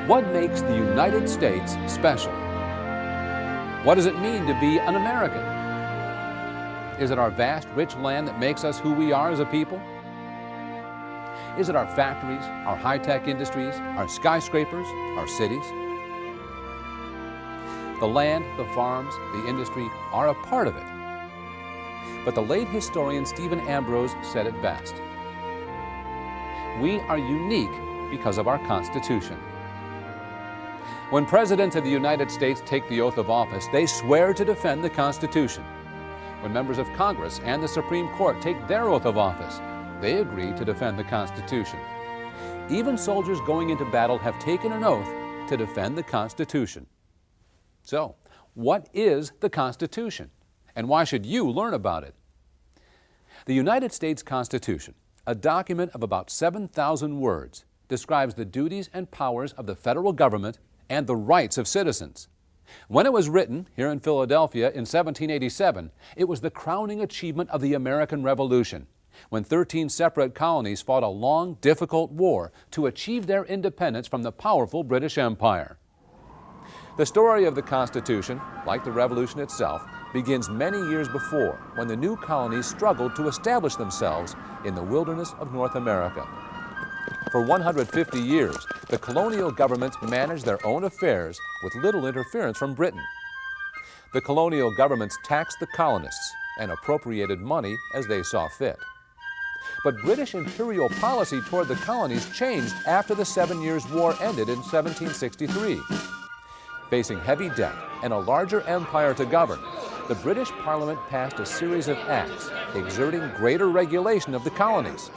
What makes the United States special? What does it mean to be an American? Is it our vast, rich land that makes us who we are as a people? Is it our factories, our high-tech industries, our skyscrapers, our cities? The land, the farms, the industry are a part of it. But the late historian Stephen Ambrose said it best. We are unique because of our Constitution. When presidents of the United States take the oath of office, they swear to defend the Constitution. When members of Congress and the Supreme Court take their oath of office, they agree to defend the Constitution. Even soldiers going into battle have taken an oath to defend the Constitution. So, what is the Constitution? And why should you learn about it? The United States Constitution, a document of about 7,000 words, describes the duties and powers of the federal government and the rights of citizens. When it was written here in Philadelphia in 1787, it was the crowning achievement of the American Revolution, when 13 separate colonies fought a long, difficult war to achieve their independence from the powerful British Empire. The story of the Constitution, like the Revolution itself, begins many years before, when the new colonies struggled to establish themselves in the wilderness of North America. For 150 years, the colonial governments managed their own affairs with little interference from Britain. The colonial governments taxed the colonists and appropriated money as they saw fit. But British imperial policy toward the colonies changed after the 7 Years' War ended in 1763. Facing heavy debt and a larger empire to govern, the British Parliament passed a series of acts exerting greater regulation of the colonies.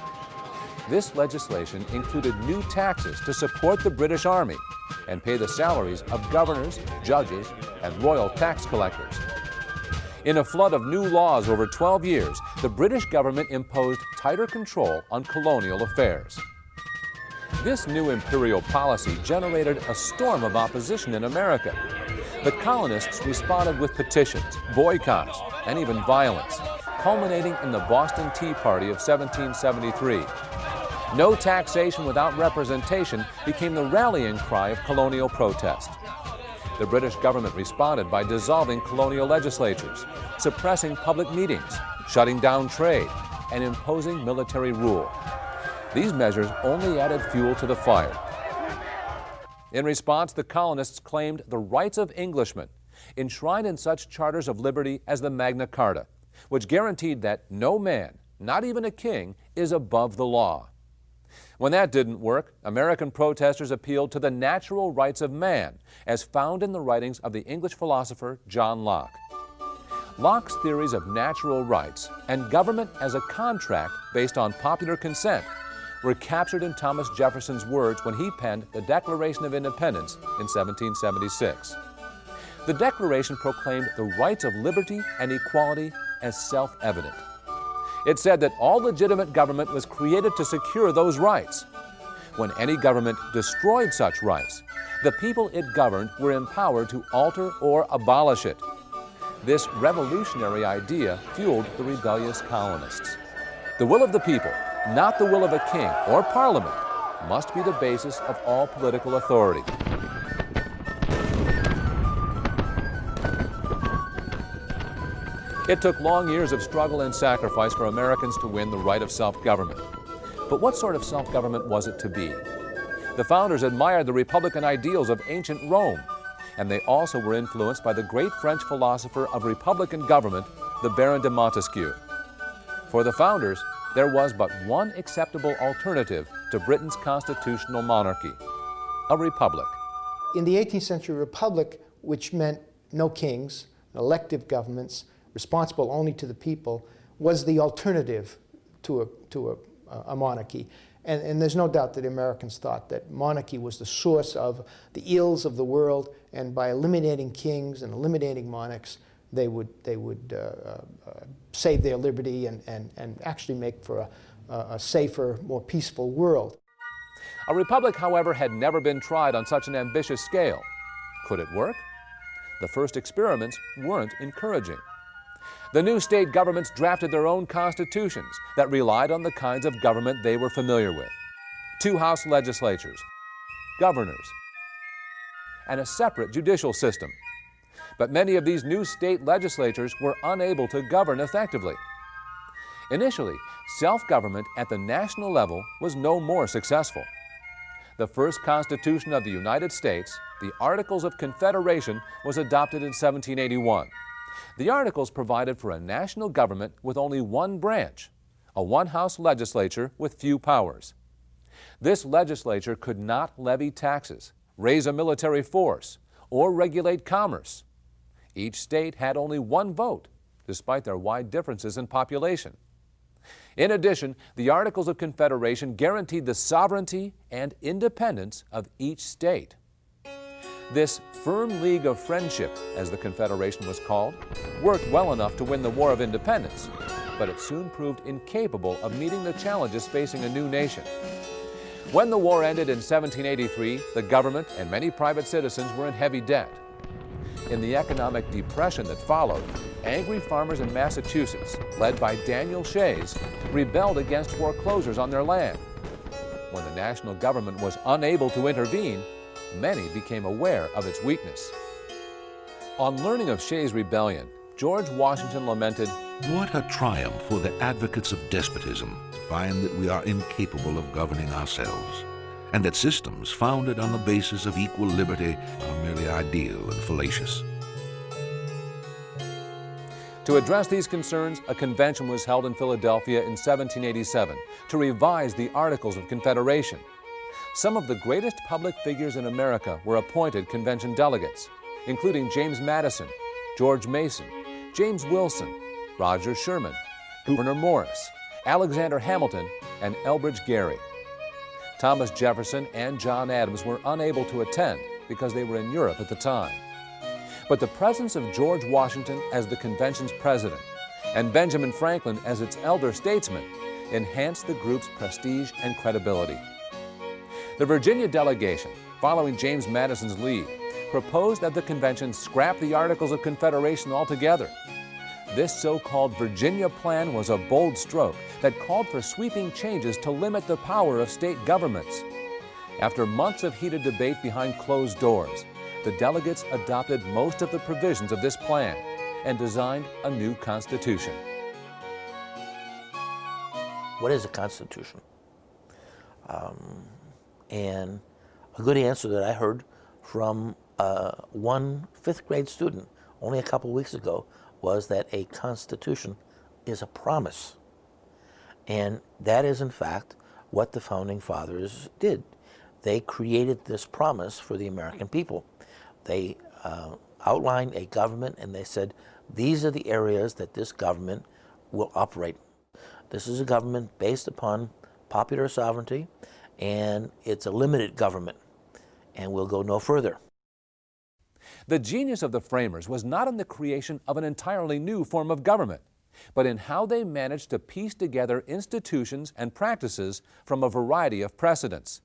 This legislation included new taxes to support the British Army and pay the salaries of governors, judges, and royal tax collectors. In a flood of new laws over 12 years, the British government imposed tighter control on colonial affairs. This new imperial policy generated a storm of opposition in America. The colonists responded with petitions, boycotts, and even violence, culminating in the Boston Tea Party of 1773. No taxation without representation became the rallying cry of colonial protest. The British government responded by dissolving colonial legislatures, suppressing public meetings, shutting down trade, and imposing military rule. These measures only added fuel to the fire. In response, the colonists claimed the rights of Englishmen, enshrined in such charters of liberty as the Magna Carta, which guaranteed that no man, not even a king, is above the law. When that didn't work, American protesters appealed to the natural rights of man, as found in the writings of the English philosopher John Locke. Locke's theories of natural rights and government as a contract based on popular consent were captured in Thomas Jefferson's words when he penned the Declaration of Independence in 1776. The Declaration proclaimed the rights of liberty and equality as self-evident. It said that all legitimate government was created to secure those rights. When any government destroyed such rights, the people it governed were empowered to alter or abolish it. This revolutionary idea fueled the rebellious colonists. The will of the people, not the will of a king or parliament, must be the basis of all political authority. It took long years of struggle and sacrifice for Americans to win the right of self-government. But what sort of self-government was it to be? The founders admired the republican ideals of ancient Rome, and they also were influenced by the great French philosopher of republican government, the Baron de Montesquieu. For the founders, there was but one acceptable alternative to Britain's constitutional monarchy: a republic. In the 18th century, republic, which meant no kings, elective governments, responsible only to the people, was the alternative to a monarchy. And there's no doubt that Americans thought that monarchy was the source of the ills of the world, and by eliminating kings and eliminating monarchs, they would save their liberty and actually make for a safer, more peaceful world. A republic, however, had never been tried on such an ambitious scale. Could it work? The first experiments weren't encouraging. The new state governments drafted their own constitutions that relied on the kinds of government they were familiar with: two house legislatures, governors, and a separate judicial system. But many of these new state legislatures were unable to govern effectively. Initially, self-government at the national level was no more successful. The first Constitution of the United States, the Articles of Confederation, was adopted in 1781. The Articles provided for a national government with only one branch, a one-house legislature with few powers. This legislature could not levy taxes, raise a military force, or regulate commerce. Each state had only one vote, despite their wide differences in population. In addition, the Articles of Confederation guaranteed the sovereignty and independence of each state. This firm league of friendship, as the Confederation was called, worked well enough to win the War of Independence, but it soon proved incapable of meeting the challenges facing a new nation. When the war ended in 1783, the government and many private citizens were in heavy debt. In the economic depression that followed, angry farmers in Massachusetts, led by Daniel Shays, rebelled against foreclosures on their land. When the national government was unable to intervene, many became aware of its weakness. On learning of Shays' rebellion, George Washington lamented, "What a triumph for the advocates of despotism to find that we are incapable of governing ourselves, and that systems founded on the basis of equal liberty are merely ideal and fallacious." To address these concerns, a convention was held in Philadelphia in 1787 to revise the Articles of Confederation. Some of the greatest public figures in America were appointed convention delegates, including James Madison, George Mason, James Wilson, Roger Sherman, Gouverneur Morris, Alexander Hamilton, and Elbridge Gerry. Thomas Jefferson and John Adams were unable to attend because they were in Europe at the time. But the presence of George Washington as the convention's president and Benjamin Franklin as its elder statesman enhanced the group's prestige and credibility. The Virginia Delegation, following James Madison's lead, proposed that the convention scrap the Articles of Confederation altogether. This so-called Virginia Plan was a bold stroke that called for sweeping changes to limit the power of state governments. After months of heated debate behind closed doors, the delegates adopted most of the provisions of this plan and designed a new constitution. What is a constitution? And a good answer that I heard from one fifth-grade student only a couple weeks ago was that a constitution is a promise. And that is, in fact, what the Founding Fathers did. They created this promise for the American people. They outlined a government and they said, these are the areas that this government will operate. This is a government based upon popular sovereignty, and it's a limited government, and we'll go no further. The genius of the framers was not in the creation of an entirely new form of government, but in how they managed to piece together institutions and practices from a variety of precedents.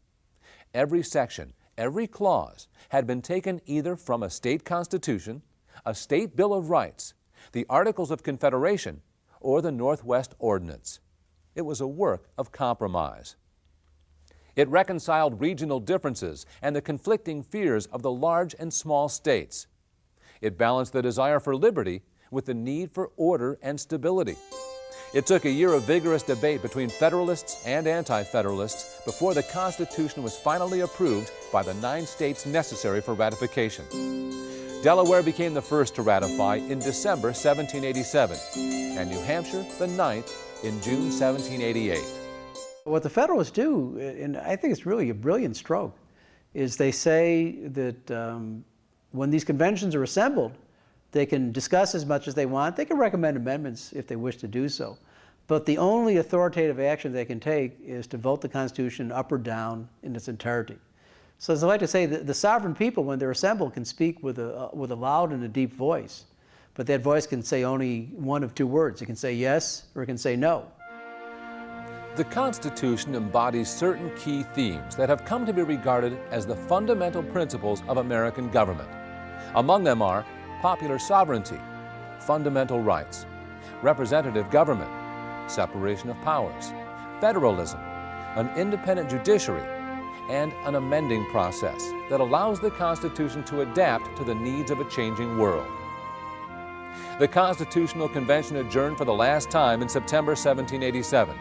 Every section, every clause had been taken either from a state constitution, a state Bill of Rights, the Articles of Confederation, or the Northwest Ordinance. It was a work of compromise. It reconciled regional differences and the conflicting fears of the large and small states. It balanced the desire for liberty with the need for order and stability. It took a year of vigorous debate between Federalists and Anti-Federalists before the Constitution was finally approved by the 9 states necessary for ratification. Delaware became the first to ratify in December 1787, and New Hampshire the 9th in June 1788. What the Federalists do, and I think it's really a brilliant stroke, is they say that when these conventions are assembled, they can discuss as much as they want. They can recommend amendments if they wish to do so. But the only authoritative action they can take is to vote the Constitution up or down in its entirety. So as I like to say, the sovereign people, when they're assembled, can speak with a loud and a deep voice. But that voice can say only one of 2 words. It can say yes or it can say no. The Constitution embodies certain key themes that have come to be regarded as the fundamental principles of American government. Among them are popular sovereignty, fundamental rights, representative government, separation of powers, federalism, an independent judiciary, and an amending process that allows the Constitution to adapt to the needs of a changing world. The Constitutional Convention adjourned for the last time in September 1787.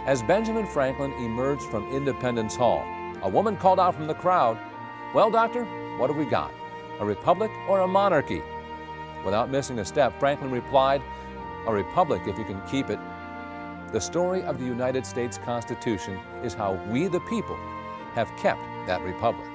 As Benjamin Franklin emerged from Independence Hall, a woman called out from the crowd, "Well, doctor, what have we got? A republic or a monarchy?" Without missing a step, Franklin replied, "A republic if you can keep it." The story of the United States Constitution is how we, the people, have kept that republic.